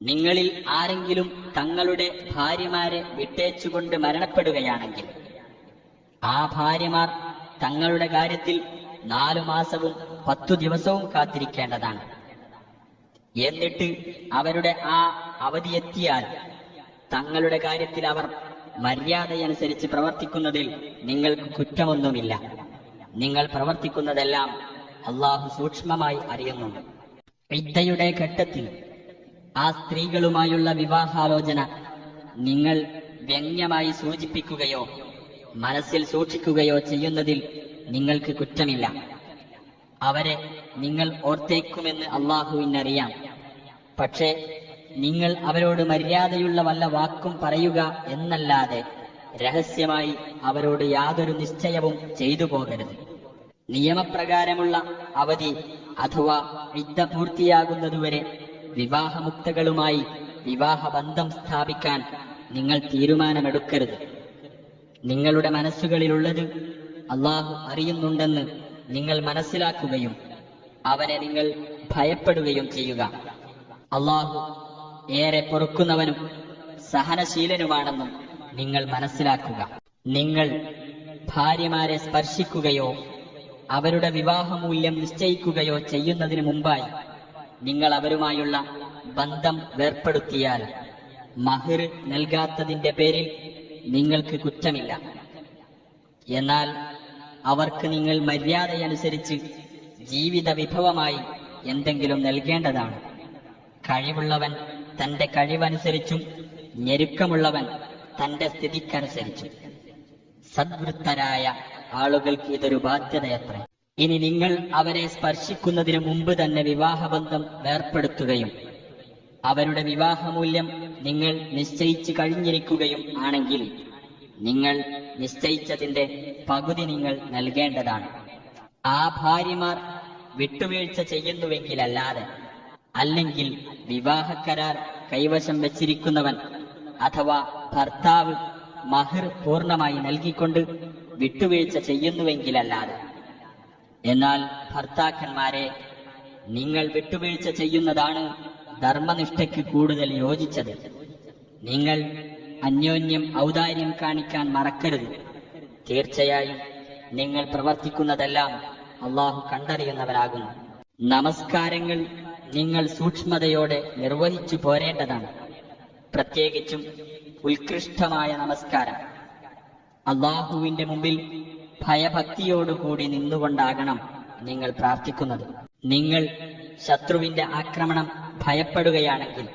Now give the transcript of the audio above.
നിങ്ങളിൽ ആരെങ്കിലും തങ്ങളുടെ ഭാര്യമാരെ വിട്ടേച്ചുകൊണ്ട് മരണപ്പെടുകയാണെങ്കിൽ ആ ഭാര്യമാർ തങ്ങളുടെ കാര്യത്തിൽ 4 മാസവും 10 ദിവസവും കാത്തിരിക്കേണ്ടതാണ്. എന്നിട്ട് അവരുടെ ആ അവധിയെത്തിയാൽ തങ്ങളുടെ കാര്യത്തിൽ അവർ മര്യാദയനുസരിച്ച് പ്രവർത്തിക്കുന്നതിൽ നിങ്ങൾക്ക് കുറ്റമൊന്നുമില്ല. നിങ്ങൾ പ്രവർത്തിക്കുന്നതെല്ലാം അള്ളാഹു സൂക്ഷ്മമായി അറിയുന്നുണ്ട്. ഇദ്ദയുടെ ഘട്ടത്തിൽ ആ സ്ത്രീകളുമായുള്ള വിവാഹാലോചന നിങ്ങൾ വ്യംഗ്യമായി സൂചിപ്പിക്കുകയോ മനസ്സിൽ സൂക്ഷിക്കുകയോ ചെയ്യുന്നതിൽ നിങ്ങൾക്ക് കുറ്റമില്ല. അവരെ നിങ്ങൾ ഓർത്തേക്കുമെന്ന് അള്ളാഹുവിനറിയാം. പക്ഷേ നിങ്ങൾ അവരോട് മര്യാദയുള്ള വല്ല വാക്കും പറയുക എന്നല്ലാതെ രഹസ്യമായി അവരോട് യാതൊരു നിശ്ചയവും ചെയ്തു പോകരുത്. നിയമപ്രകാരമുള്ള അവധി അഥവാ ഇദ്ദ പൂർത്തിയാകുന്നതുവരെ വിവാഹമുക്തകളുമായി വിവാഹബന്ധം സ്ഥാപിക്കാൻ നിങ്ങൾ തീരുമാനമെടുക്കരുത്. നിങ്ങളുടെ മനസ്സുകളിലുള്ളത് അള്ളാഹു അറിയുന്നുണ്ടെന്ന് നിങ്ങൾ മനസ്സിലാക്കുകയും അവനെ നിങ്ങൾ ഭയപ്പെടുകയും ചെയ്യുക. അള്ളാഹു ഏറെ പൊറുക്കുന്നവനും സഹനശീലനുമാണെന്നും നിങ്ങൾ മനസ്സിലാക്കുക. നിങ്ങൾ ഭാര്യമാരെ സ്പർശിക്കുകയോ അവരുടെ വിവാഹമൂല്യം നിശ്ചയിക്കുകയോ ചെയ്യുന്നതിന് മുമ്പായി നിങ്ങൾ അവരുമായുള്ള ബന്ധം വേർപ്പെടുത്തിയാൽ മഹർ നൽകാത്തതിന്റെ പേരിൽ നിങ്ങൾക്ക് കുറ്റമില്ല. എന്നാൽ അവർക്ക് നിങ്ങൾ മര്യാദയനുസരിച്ച് ജീവിത വിഭവമായി എന്തെങ്കിലും നൽകേണ്ടതാണ്. കഴിവുള്ളവൻ തന്റെ കഴിവനുസരിച്ചും ഞെരുക്കമുള്ളവൻ തന്റെ സ്ഥിതിക്കനുസരിച്ചും. സദ്വൃത്തരായ ആളുകൾക്ക് ഇതൊരു ബാധ്യതയത്രേ. ഇനി നിങ്ങൾ അവരെ സ്പർശിക്കുന്നതിന് മുമ്പ് തന്നെ വിവാഹബന്ധം വേർപ്പെടുത്തുകയും അവരുടെ വിവാഹമൂല്യം നിങ്ങൾ നിശ്ചയിച്ചു കഴിഞ്ഞിരിക്കുകയും ആണെങ്കിൽ നിങ്ങൾ നിശ്ചയിച്ചതിന്റെ പകുതി നിങ്ങൾ നൽകേണ്ടതാണ്. ആ ഭാര്യമാർ വിട്ടുവീഴ്ച ചെയ്യുന്നുവെങ്കിലല്ലാതെ, അല്ലെങ്കിൽ വിവാഹക്കരാർ കൈവശം വെച്ചിരിക്കുന്നവൻ അഥവാ ഭർത്താവ് മഹർ പൂർണ്ണമായി നൽകിക്കൊണ്ട് വിട്ടുവീഴ്ച ചെയ്യുന്നുവെങ്കിലല്ലാതെ. എന്നാൽ ഭർത്താക്കന്മാരെ, നിങ്ങൾ വിട്ടുവീഴ്ച ചെയ്യുന്നതാണ് ധർമ്മനിഷ്ഠയ്ക്ക് കൂടുതൽ യോജിച്ചത്. നിങ്ങൾ അന്യോന്യം ഔദാര്യം കാണിക്കാൻ മറക്കരുത്. തീർച്ചയായും നിങ്ങൾ പ്രവർത്തിക്കുന്നതെല്ലാം അള്ളാഹു കണ്ടറിയുന്നവരാകുന്നു. നമസ്കാരങ്ങൾ നിങ്ങൾ സൂക്ഷ്മതയോടെ നിർവഹിച്ചു പോരേണ്ടതാണ്. പ്രത്യേകിച്ചും ഉത്കൃഷ്ടമായ നമസ്കാരം അള്ളാഹുവിന്റെ മുമ്പിൽ ഭയഭക്തിയോടുകൂടി നിന്നുകൊണ്ടാകണം നിങ്ങൾ പ്രാർത്ഥിക്കുന്നത്. നിങ്ങൾ ശത്രുവിന്റെ ആക്രമണം ഭയപ്പെടുകയാണെങ്കിൽ